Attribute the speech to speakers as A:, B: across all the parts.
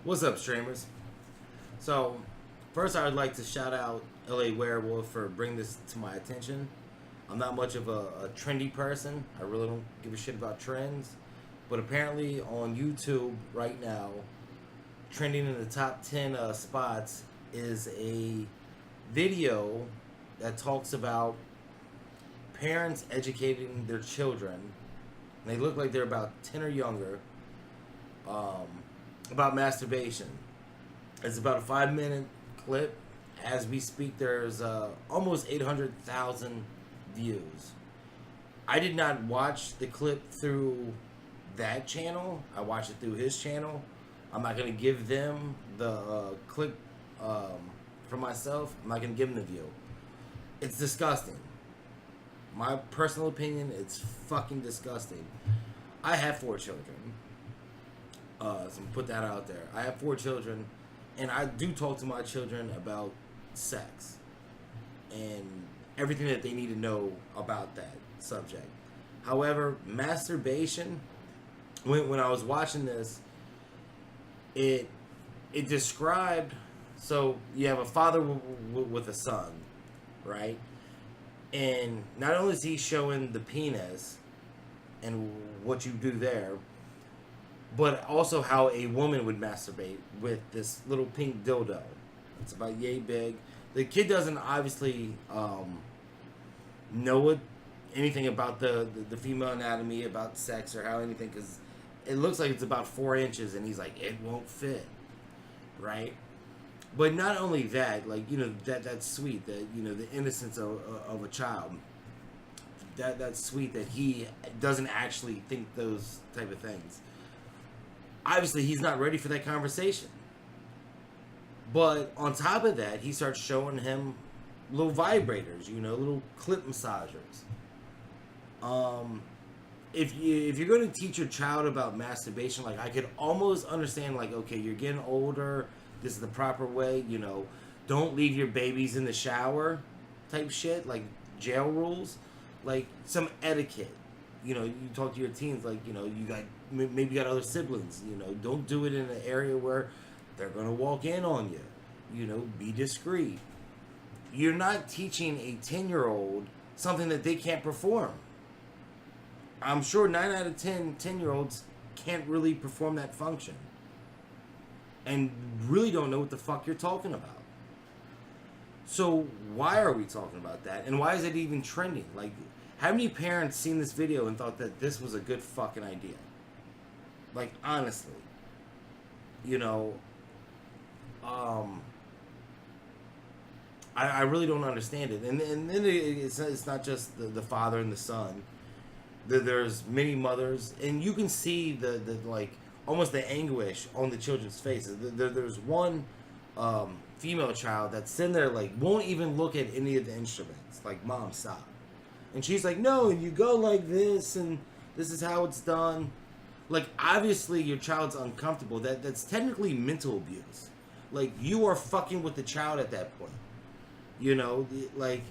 A: What's up, streamers? So, first, I would like to shout out LA Werewolf for bringing this to my attention. I'm not much of a trendy person. I really don't give a shit about trends. But apparently, on YouTube right now, trending in the top 10 spots is a video that talks about parents educating their children. And they look like they're about 10 or younger. Um, about masturbation. It's about a 5 minute clip. As we speak, there's almost 800,000 views. I did not watch the clip through that channel. I watched it through his channel. I'm not going to give them the clip for myself. I'm not going to give them the view. It's disgusting. My personal opinion, it's fucking disgusting. I have 4 children. So put that out there. I have 4 children, and I do talk to my children about sex and everything that they need to know about that subject. However, masturbation, when I was watching this, it described, so you have a father with a son, right? And not only is he showing the penis and what you do there, but also how a woman would masturbate with this little pink dildo. It's about yay big. The kid doesn't obviously know anything about the female anatomy, about sex, or how anything, because it looks like it's about 4 inches, and he's like, it won't fit, right? But not only that, like, that's sweet, that, the innocence of a child. That's sweet that he doesn't actually think those type of things. Obviously, he's not ready for that conversation. But on top of that, he starts showing him little vibrators, little clip massagers. If you're going to teach your child about masturbation, like, I could almost understand, like, okay, you're getting older, this is the proper way, don't leave your babies in the shower type shit, like jail rules, like some etiquette. You talk to your teens, like, you got, maybe you got other siblings, don't do it in an area where they're going to walk in on you, be discreet. You're not teaching a 10-year-old something that they can't perform. I'm sure 9 out of 10-year-olds can't really perform that function and really don't know what the fuck you're talking about. So why are we talking about that? And why is it even trending? Like, how many parents seen this video and thought that this was a good fucking idea? Like, honestly. I really don't understand it. And then it's not just the father and the son. There's many mothers, and you can see the like, almost the anguish on the children's faces. There's one female child that's sitting there, like, won't even look at any of the instruments. Like, Mom, stop. And she's like, no, you go like this, and this is how it's done. Like, obviously your child's uncomfortable. That's technically mental abuse. Like, you are fucking with the child at that point. Like,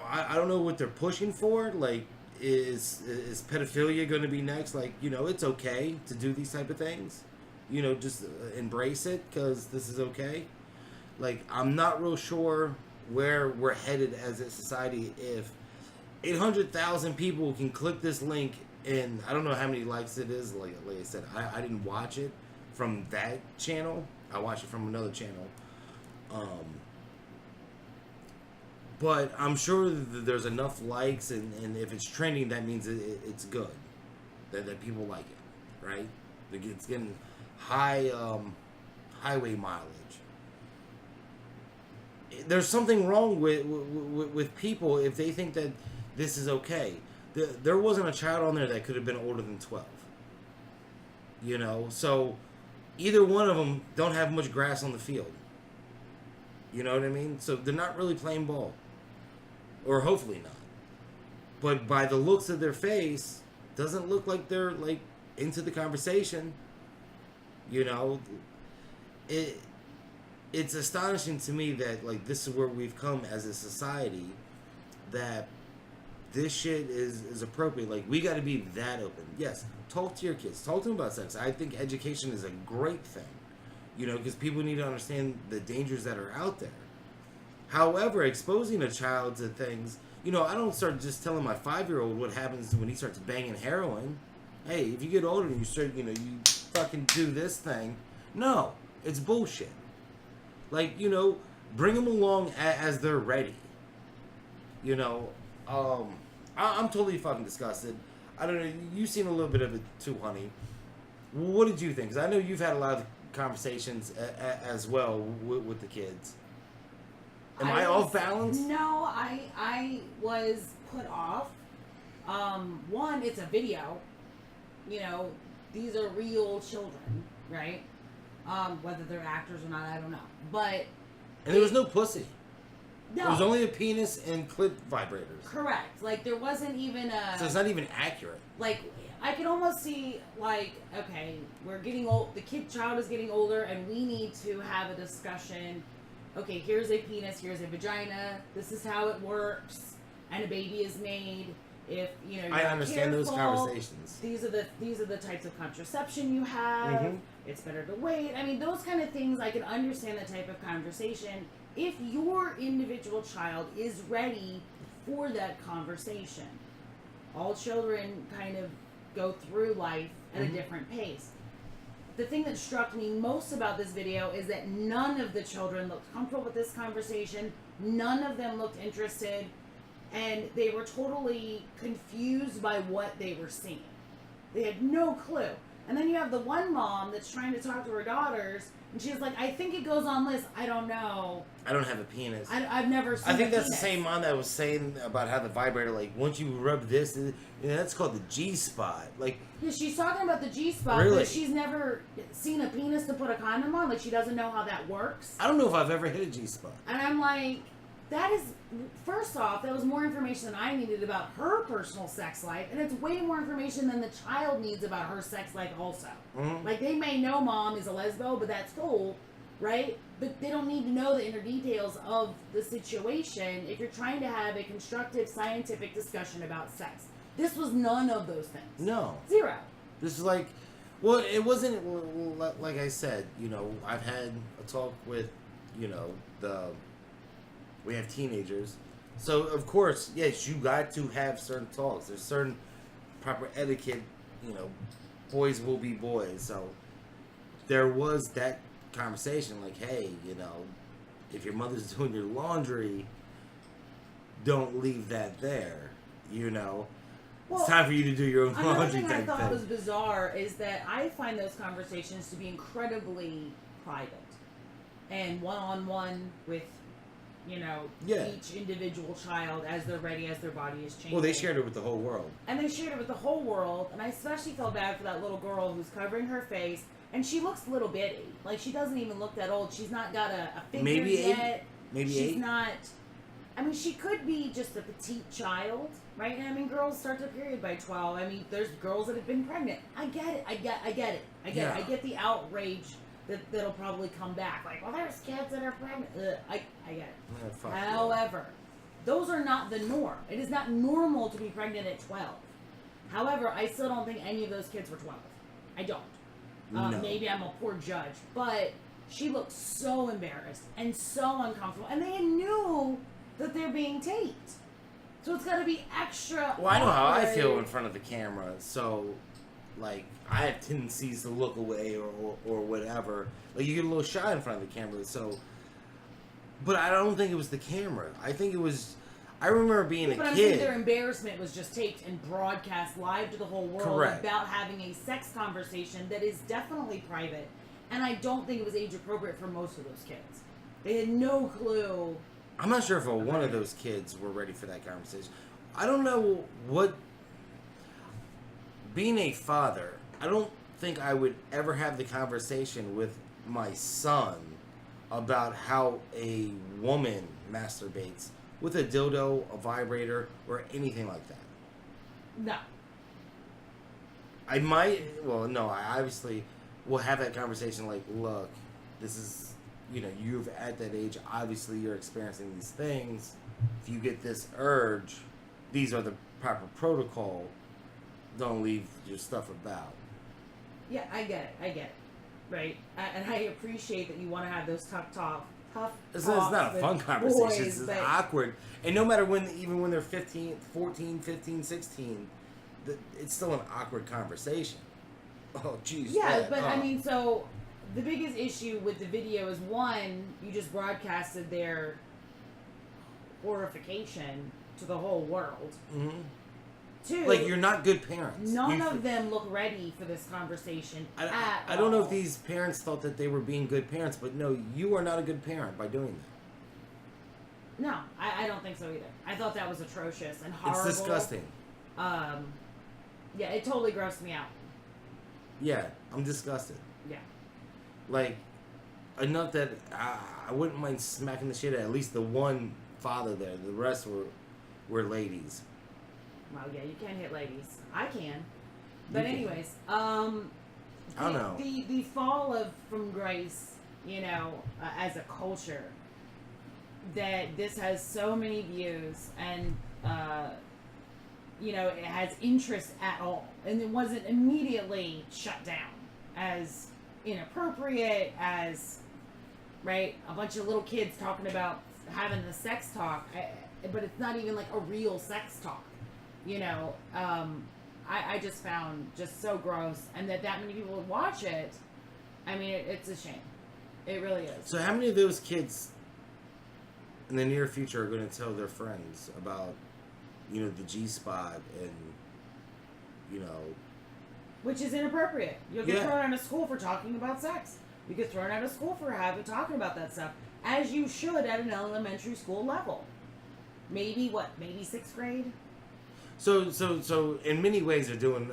A: I don't know what they're pushing for. Like, is pedophilia going to be next? Like, it's okay to do these type of things. Just embrace it because this is okay. Like, I'm not real sure where we're headed as a society if 800,000 people can click this link, and I don't know how many likes it is. Like I said, I didn't watch it from that channel. I watched it from another channel. But I'm sure that there's enough likes, and if it's trending, that means it's good. That people like it, right? It's getting high highway mileage. There's something wrong with people if they think that this is okay. There wasn't a child on there that could have been older than 12. So either one of them don't have much grass on the field. You know what I mean? So they're not really playing ball. Or hopefully not. But by the looks of their face, doesn't look like they're, like, into the conversation. It's astonishing to me that, like, this is where we've come as a society, that this shit is appropriate. Like, we got to be that open. Yes, talk to your kids. Talk to them about sex. I think education is a great thing. because people need to understand the dangers that are out there. However, exposing a child to things, I don't start just telling my 5-year-old what happens when he starts banging heroin. Hey, if you get older and you start, you fucking do this thing. No, it's bullshit. Like, bring them along as they're ready. I'm totally fucking disgusted. I don't know, you've seen a little bit of it too, honey. What did you think? Because I know you've had a lot of conversations as well with the kids. Am I off balance?
B: No, I was put off. One, it's a video. These are real children, right? Whether they're actors or not, I don't know. But
A: and there was no pussy.
B: No.
A: It was only a penis and clit vibrators.
B: Correct. Like, there wasn't even a...
A: So it's not even accurate.
B: Like, I could almost see, like, okay, we're getting old. The child is getting older, and we need to have a discussion. Okay, here's a penis, here's a vagina. This is how it works. And a baby is made. If you're
A: I understand
B: careful,
A: those conversations.
B: These are the types of contraception you have. Mm-hmm. It's better to wait. I mean, those kind of things. I can understand the type of conversation if your individual child is ready for that conversation. All children kind of go through life at a different pace. The thing that struck me most about this video is that none of the children looked comfortable with this conversation. None of them looked interested. And they were totally confused by what they were seeing. They had no clue. And then you have the one mom that's trying to talk to her daughters, and she's like, I think it goes on this. I don't know.
A: I don't have a penis.
B: I've never seen
A: I think
B: a
A: that's
B: penis.
A: the same mom that was saying about how the vibrator, like, once you rub this, that's called the G-spot. Like,
B: yeah, she's talking about the G-spot,
A: really?
B: But she's never seen a penis to put a condom on. Like, she doesn't know how that works.
A: I don't know if I've ever hit a G-spot.
B: And I'm like... That is, first off, that was more information than I needed about her personal sex life, and it's way more information than the child needs about her sex life also. Mm-hmm. Like, they may know mom is a lesbo, but that's cool, right? But they don't need to know the inner details of the situation if you're trying to have a constructive scientific discussion about sex. This was none of those things.
A: No.
B: Zero.
A: This is like, well, it wasn't, like I said, I've had a talk with, we have teenagers. So, of course, yes, you got to have certain talks. There's certain proper etiquette, boys will be boys. So, there was that conversation like, hey, if your mother's doing your laundry, don't leave that there, Well, it's time for you to do your own laundry.
B: Another thing I thought was bizarre is that I find those conversations to be incredibly private and one-on-one with each individual child as they're ready, as their body is changing.
A: Well, they shared it with the whole world.
B: And they shared it with the whole world, and I especially felt bad for that little girl who's covering her face, and she looks little bitty. Like, she doesn't even look that old. She's not got a figure
A: maybe
B: yet.
A: Maybe 8.
B: She's not... I mean, she could be just a petite child, right? I mean, girls start their period by 12. I mean, there's girls that have been pregnant. I get it. I get it. I get the outrage that'll probably come back. Like, well, there's kids that are pregnant. I get it. However, those are not the norm. It is not normal to be pregnant at 12. However, I still don't think any of those kids were 12. I don't.
A: No.
B: Maybe I'm a poor judge. But she looked so embarrassed and so uncomfortable. And they knew that they're being taped. So it's got to be extra.
A: Well, I know how I feel in front of the camera. So... like, I have tendencies to look away or whatever. Like, you get a little shy in front of the camera, so... But I don't think it was the camera. I think it was... I remember being a kid...
B: But I'm saying their embarrassment was just taped and broadcast live to the whole world.
A: Correct.
B: About having a sex conversation that is definitely private. And I don't think it was age appropriate for most of those kids. They had no clue.
A: I'm not sure if one of those kids were ready for that conversation. I don't know what... Being a father, I don't think I would ever have the conversation with my son about how a woman masturbates with a dildo, a vibrator, or anything like that.
B: No.
A: I might, well, no, I obviously will have that conversation like, look, this is, you're at that age, obviously you're experiencing these things. If you get this urge, these are the proper protocol. Don't leave your stuff about.
B: Yeah, I get it. right? And I appreciate that you want to have those tough
A: It's
B: talks
A: not a
B: with
A: fun conversation.
B: boys,
A: It's
B: but
A: awkward. And no matter when, even when they're 15, 14, 15, 16, it's still an awkward conversation. Oh, jeez.
B: yeah, but I mean, so the biggest issue with the video is, one, you just broadcasted their horrification to the whole world.
A: Mm-hmm.
B: Two,
A: Like, you're not good parents.
B: none of them look ready for this conversation
A: I don't know if these parents thought that they were being good parents, but no, you are not a good parent by doing that.
B: No, I don't think so either. I thought that was atrocious and horrible.
A: It's disgusting.
B: Yeah, it totally grossed me out.
A: Yeah, I'm disgusted.
B: Yeah.
A: Like, enough that I wouldn't mind smacking the shit at least the one father there. The rest were ladies.
B: Well, yeah, you can't hit ladies. I can. But
A: You can.
B: anyways,
A: I don't know.
B: The fall of from grace, you know, as a culture, that this has so many views and you know, it has interest at all, and it wasn't immediately shut down as inappropriate, as right, a bunch of little kids talking about having the sex talk, but it's not even like a real sex talk, you know. I just found just so gross, and that many people would watch it. I mean, it's a shame. It really is.
A: So how many of those kids in the near future are going to tell their friends about, you know, the G-spot and, you know...
B: Which is inappropriate. You'll get thrown out of school for talking about sex. You get thrown out of school for talking about that stuff, as you should at an elementary school level. Maybe 6th grade?
A: So in many ways they're doing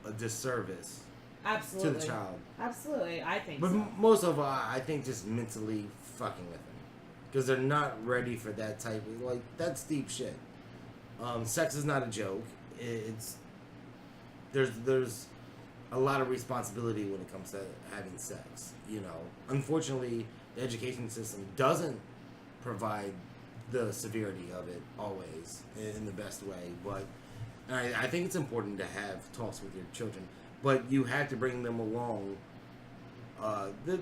A: a disservice.
B: Absolutely.
A: To the child.
B: Absolutely, I think
A: but
B: so.
A: Most of all, I think just mentally fucking with them. Because they're not ready for that type of... Like, that's deep shit. Sex is not a joke. There's a lot of responsibility when it comes to having sex, you know. Unfortunately, the education system doesn't provide the severity of it always in the best way, but I think it's important to have talks with your children, but you have to bring them along the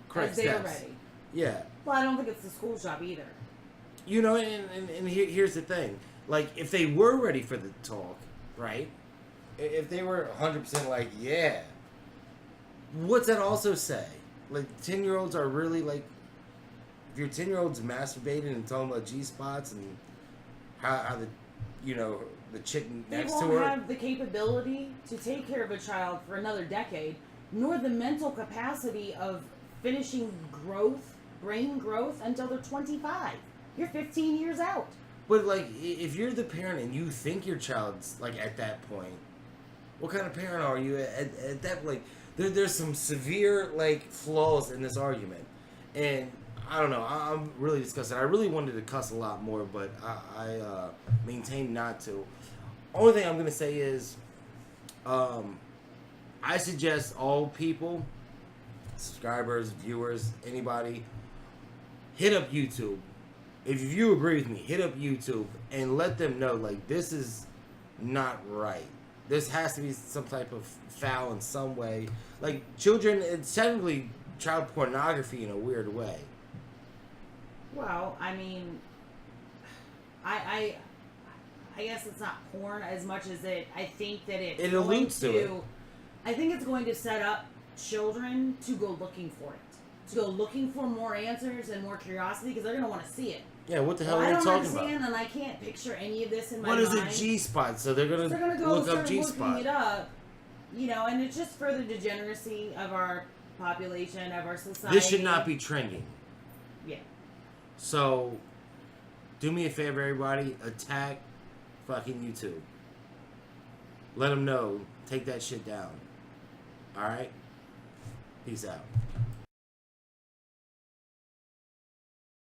A: correct
B: As they
A: steps.
B: are ready.
A: Yeah.
B: Well, I don't think it's the school job either.
A: You know, and here's the thing. Like, if they were ready for the talk, right? If they were 100% like, yeah, what's that also say? Like, 10-year-olds are really, like, if your 10-year-old's masturbating and talking about G-spots and how the, you know, the chick next to her...
B: They won't have the capability to take care of a child for another decade, nor the mental capacity of finishing brain growth, until they're 25. You're 15 years out.
A: But, like, if you're the parent and you think your child's, like, at that point, what kind of parent are you at that, like, there's some severe, like, flaws in this argument. And, I don't know, I'm really disgusted. I really wanted to cuss a lot more, but I maintain not to. Only thing I'm going to say is, I suggest all people, subscribers, viewers, anybody, hit up YouTube. If you agree with me, hit up YouTube and let them know, like, this is not right. This has to be some type of foul in some way. Like, children, it's technically child pornography in a weird way.
B: Well, I mean, I guess it's not porn as much as I think that it
A: alludes to it.
B: I think it's going to set up children to go looking for it. To go looking for more answers and more curiosity, because they're going to want to see it.
A: Yeah, what the hell are
B: I
A: they
B: don't
A: talking about?
B: understand, and I can't picture any of this in my
A: What
B: mind.
A: is a G-spot? So they're gonna
B: go
A: look
B: start
A: up G-spot.
B: looking it up, you know, and it's just further degeneracy of our population, of our society.
A: This should not be trending.
B: Yeah.
A: So, do me a favor, everybody. Attack fucking YouTube. Let them know. Take that shit down. Alright? Peace out.